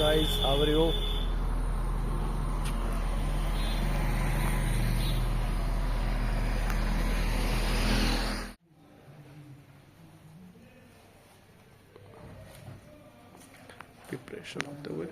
guys, how are you? Preparation of the way.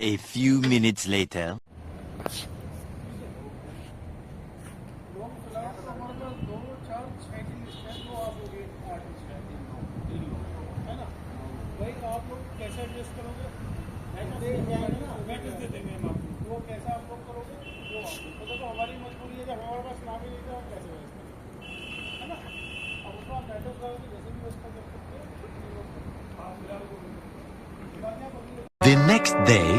A few minutes later. कैसे adjust करोगे? Matrix दे देंगे हम आपको, वो कैसा आप लोग करोगे वो तो देखो हमारी मजबूरी है, जब हमारे पास नाम ही नहीं था हम कैसे व्यवस्था करेंगे, है ना? अब उसको आप मैट्रिक्स डाल के जैसे भी व्यवस्था कर सकते हो। The next day.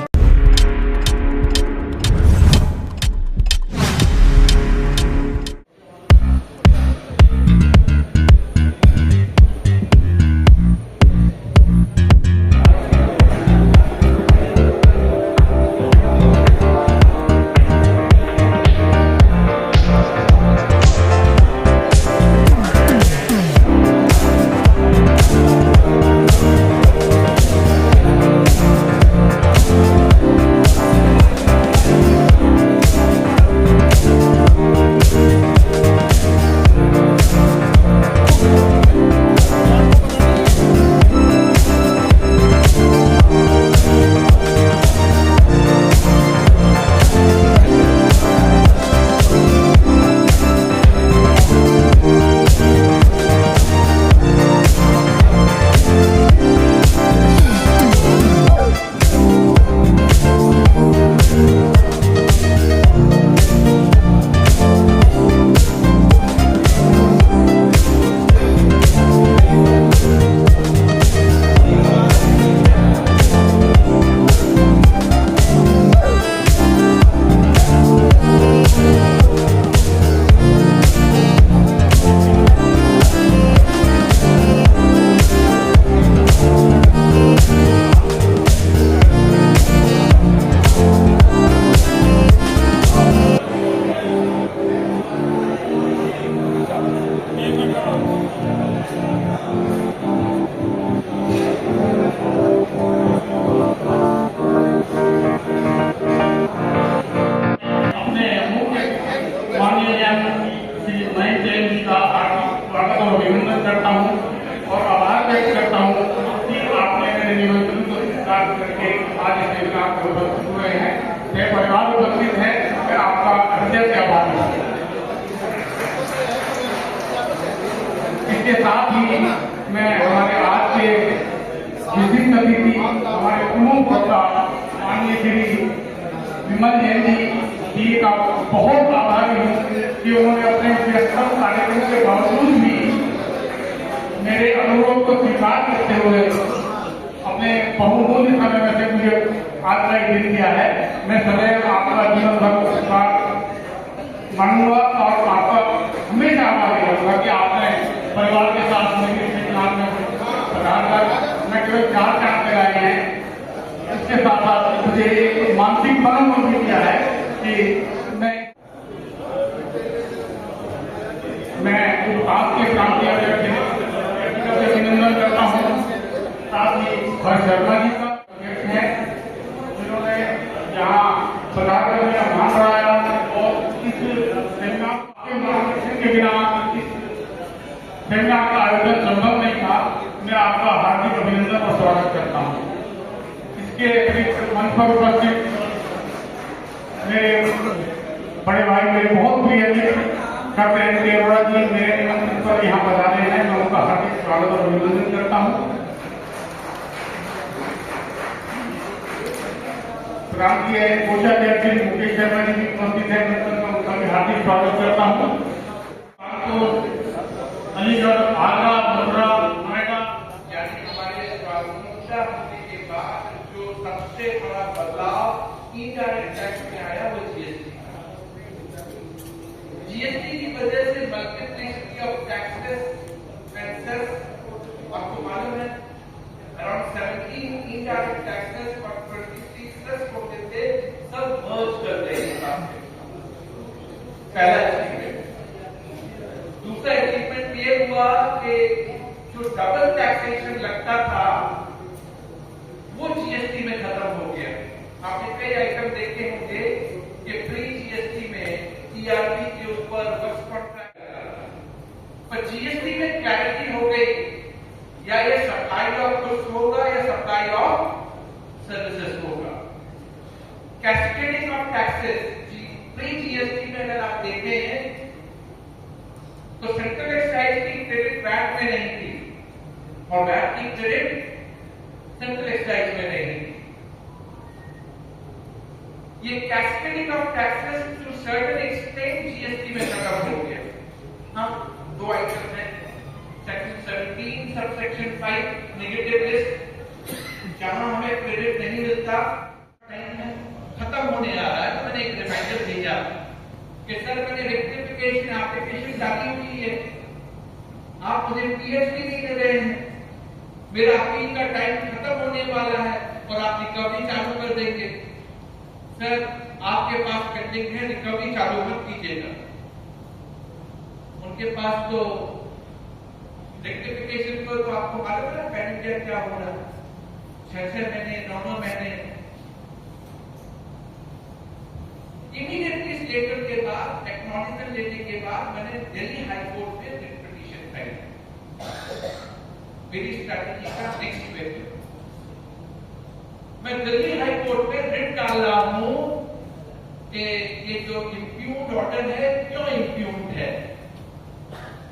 इसके साथ ही मैं हमारे आज के विशिष्ट अतिथि हमारे प्रमुख वक्ता माननीय श्री विमल जैन जी का बहुत आभारी हूँ कि उन्होंने अपने व्यस्तम कार्यक्रम के बावजूद भी मेरे अनुरोध को स्वीकार करते हुए अपने बहुमूल्य समय में से मुझे आज का दिन दिया है। मैं सदैव आपका जीवन भर मानूंगा और आपका हमेशा आभारी रहूंगा कि आपने परिवार के साथ मेरे सेमिनार में पधारकर मैं केवल 4 चांद लगाए हैं, इसके साथ साथ मुझे एक मानसिक बल भी दिया है कि मैं आपके क्रांति अभिनंदन करता हूँ। साथ ही हर्ष शर्मा जी का है जिन्होंने यहाँ पधारकर मेरा मान बढ़ाया और इस सेमिनार के मार्गदर्शन के बिना इस सेमिनार का आयोजन संभव नहीं था। मैं आपका इसके अतिरिक्त मंच पर उपस्थित मेरे बड़े भाई, मेरे बहुत प्रिय मित्र कैप्टन एन.टी. अरोड़ा जी मेरे निमंत्रण पर यहाँ पधारे हैं। मैं उनका हार्दिक स्वागत और अभिनंदन करता हूँ। प्रांतीय कोषाध्यक्ष मुकेश शर्मा जी भी उपस्थित है, मैं उनका भी हार्दिक स्वागत करता हूँ। अलीगढ़, आगरा, मथुरा, नोएडा यानी हमारे स्वाधीनता होने के बाद जो सबसे बड़ा बदलाव इनडायरेक्ट टैक्स में आया वो जीएसटी। जीएसटी की वजह से multiplicity of taxes and cess, आपको मालूम है अराउंड 17 इनडायरेक्ट टैक्सेस और 23 सेस होते थे, सब मर्ज कर दिए एक साथ में। पहला अचीवमेंट। दूसरा अचीवमेंट ये हुआ कि जो डबल टैक्सेशन लगता था वो जीएसटी में खत्म हो गया। आपने कई आइटम देखे होंगे कि प्री जीएसटी में टीआरपी के ऊपर वर्क्स कॉन्ट्रैक्ट, पर जीएसटी में क्लैरिटी हो गई, या ये सप्लाई ऑफ गुड्स होगा या सप्लाई ऑफ सर्विसेज होगा। Cascading of taxes pre GST में अगर आप देखें तो सेंट्रल एक्साइज की क्रेडिट वैट में नहीं थी और वैट की क्रेडिट सेंट्रल एक्साइज में नहीं थी। ये cascading of taxes to certain extent GST में खत्म हो गया। हम दो आइटम हैं, सेक्शन 17 सबसेक्शन 5 नेगेटिव लिस्ट, जहां हमें क्रेडिट नहीं मिलता, खत्म होने आ रहा है। तो मैंने एक रिमाइंडर भेजा कि सर मैंने रेक्टिफिकेशन एप्लीकेशन डाली हुई है, आप मुझे पीएचडी नहीं दे रहे हैं, मेरा अपील का टाइम खत्म होने वाला है और आप रिकवरी चालू कर देंगे। सर आपके पास पेंडिंग है, रिकवरी चालू मत कीजिएगा। उनके पास तो रेक्टिफिकेशन को तो आपको मालूम है पेंडिंग क्या हो रहा है, 6 महीने 9 महीने। इमीडिएटली इस लेटर के बाद, एक्नॉलेजमेंट लेने के बाद मैंने दिल्ली हाई कोर्ट में रिट पिटीशन फाइल। मेरी स्ट्रैटेजी का नेक्स्ट वेब, मैं दिल्ली हाई कोर्ट में रिट डाल रहा हूं कि ये जो इम्प्यून्ड ऑर्डर है क्यों इम्प्यून्ड है।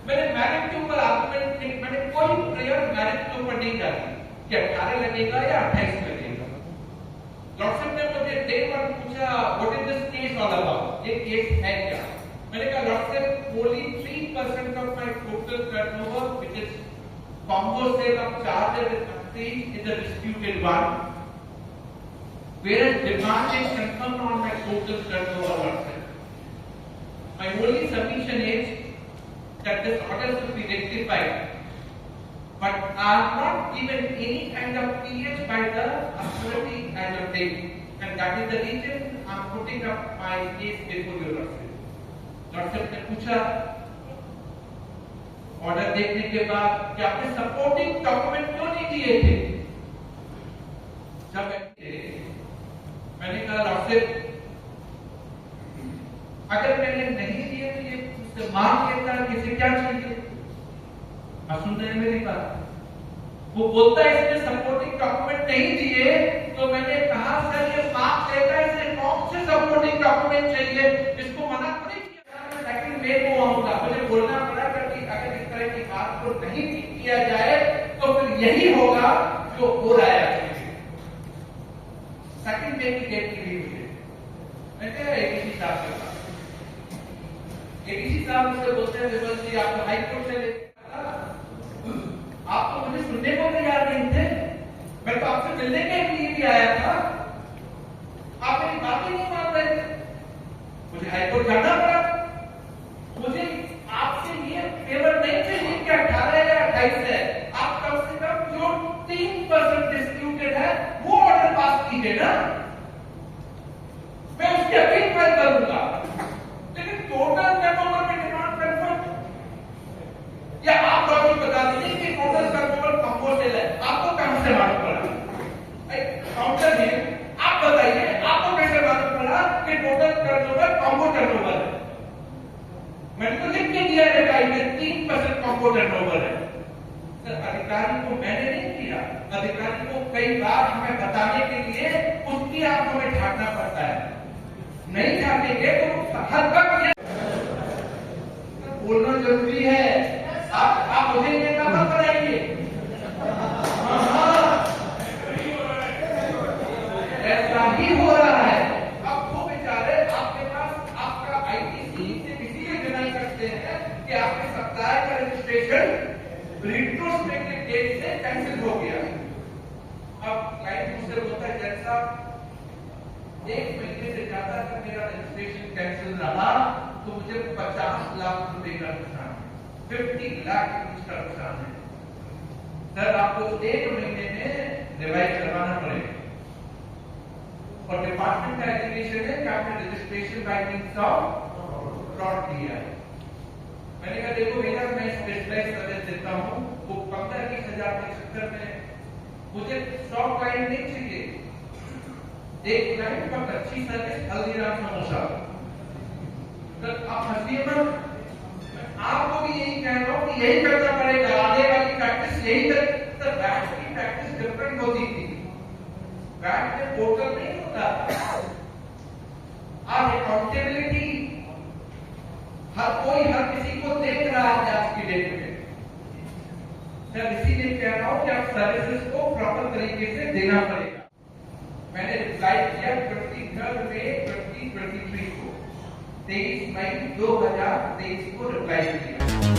मैंने मैरिट के ऊपर आर्गुमेंट नहीं, मैंने कोई प्रेयर मैरिट के ऊपर नहीं डाली कि 18 लगेगा या 28 लगेगा। लॉर्डशिप ने मुझे डे 1 पूछा what is this case all about, ये केस है क्या। मैंने कहा lordship only 3% of my total turnover which is combo sale of charges and exchange is a disputed one, whereas demand is confirmed on my total turnover lordship. My only submission is that this order should be rectified, but I have not given any kind of period by the authority as of date, and that is the reason I am putting up my case before your lordship. Lordship ने पूछा order देखने के बाद कि आपने supporting document क्यों नहीं दिए थे। जब मैंने कहा लॉर्डशिप अगर मैंने नहीं दिए तो ये उससे मांग लेता है, किसे क्या चाहिए। आप सुन रहे हैं मेरी बात। वो बोलता है इसने सपोर्टिंग डॉक्यूमेंट नहीं दिए, तो मैंने कहा सर ये मांग लेता है, इसे कौन से सपोर्टिंग डॉक्यूमेंट चाहिए, इसको मना नहीं किया। मैं सेकंड वे को आऊंगा, मुझे बोलना पड़ा कि अगर इस तरह की बात को नहीं किया जाए तो फिर यही होगा जो हो रहा है। सेकंड डे की डेट मिली मुझे, मैं कह एडीसी साहब के पास। एडीसी साहब मुझसे बोलते हैं विमल जी आप हाई कोर्ट से लेकर आप तो मुझे सुनने को तैयार नहीं थे, मैं तो आपसे मिलने के लिए भी आया था, आप मेरी बात ही नहीं मान रहे थे, मुझे हाई कोर्ट जाना पड़ा। मुझे आपसे ये फेवर नहीं चाहिए कि 18 या 28 है, आप कम से कम जो 3% डिस्प्यूटेड है वो ऑर्डर पास कीजिए ना, मैं उसकी अपील फाइल करूंगा। लेकिन टोटल टर्नओवर में डिमांड कंफर्म, या आप लॉजिक बता दीजिए कि टोटल टर्नओवर कंपोजेल है, आपको कहां से मालूम पड़ा। काउंटर है, आप बताइए आपको कैसे मालूम पड़ा कि टोटल टर्नओवर कॉम्बो टर्नओवर है। मैंने तो लिख के दिया है 3% कॉम्बो टर्नओवर है। सर अधिकारी को मैंने नहीं किया, अधिकारी को कई बार हमें बताने के लिए उसकी आप हमें झाड़ना पड़ता है, नहीं झाड़ेंगे तो हर वक्त बोलना जरूरी है। आप मुझे नेता मत बनाइए। ऐसा ही हो रहा है। अब वो बेचारे आपके पास आपका आईटीसी से इसीलिए डिनाई करते हैं कि आपके सप्ताह का रजिस्ट्रेशन रिट्रोस्पेक्टिव डेट से कैंसिल हो गया। अब क्लाइंट मुझसे बोलता है जज साहब 1 महीने से ज्यादा अगर मेरा रजिस्ट्रेशन कैंसिल रहा तो मुझे 50 लाख रुपए का नुकसान है, 50 लाख का नुकसान है। सर आपको 1 महीने में रिवाइज करवाना पड़ेगा और डिपार्टमेंट का एजुकेशन है कि आपने registration by means of fraud किया है। मैंने कहा देखो भैया मैं स्पेशलाइज सर्विस देता हूँ, वो 15-20 हजार के चक्कर में मुझे 100 क्लाइंट नहीं चाहिए। एक क्लाइंट पर अच्छी सर्विस हल्दीराम समोसा। तो आप हंसिए मत, आपको भी यही कह रहा हूँ कि यही करना पड़ेगा। आगे वाली प्रैक्टिस यही कर, बैच की प्रैक्टिस डिफरेंट होती थी। बैच में पोर्टल नहीं होता, आज अकाउंटेबिलिटी हर कोई हर किसी को देख रहा है आज की डेट में। सर इसीलिए कह रहा हूं कि आप सर्विसेज को प्रॉपर तरीके से देना पड़ेगा। मैंने रिप्लाई किया 23 मई 2023 को, 23 मई 2023 को रिप्लाई किया।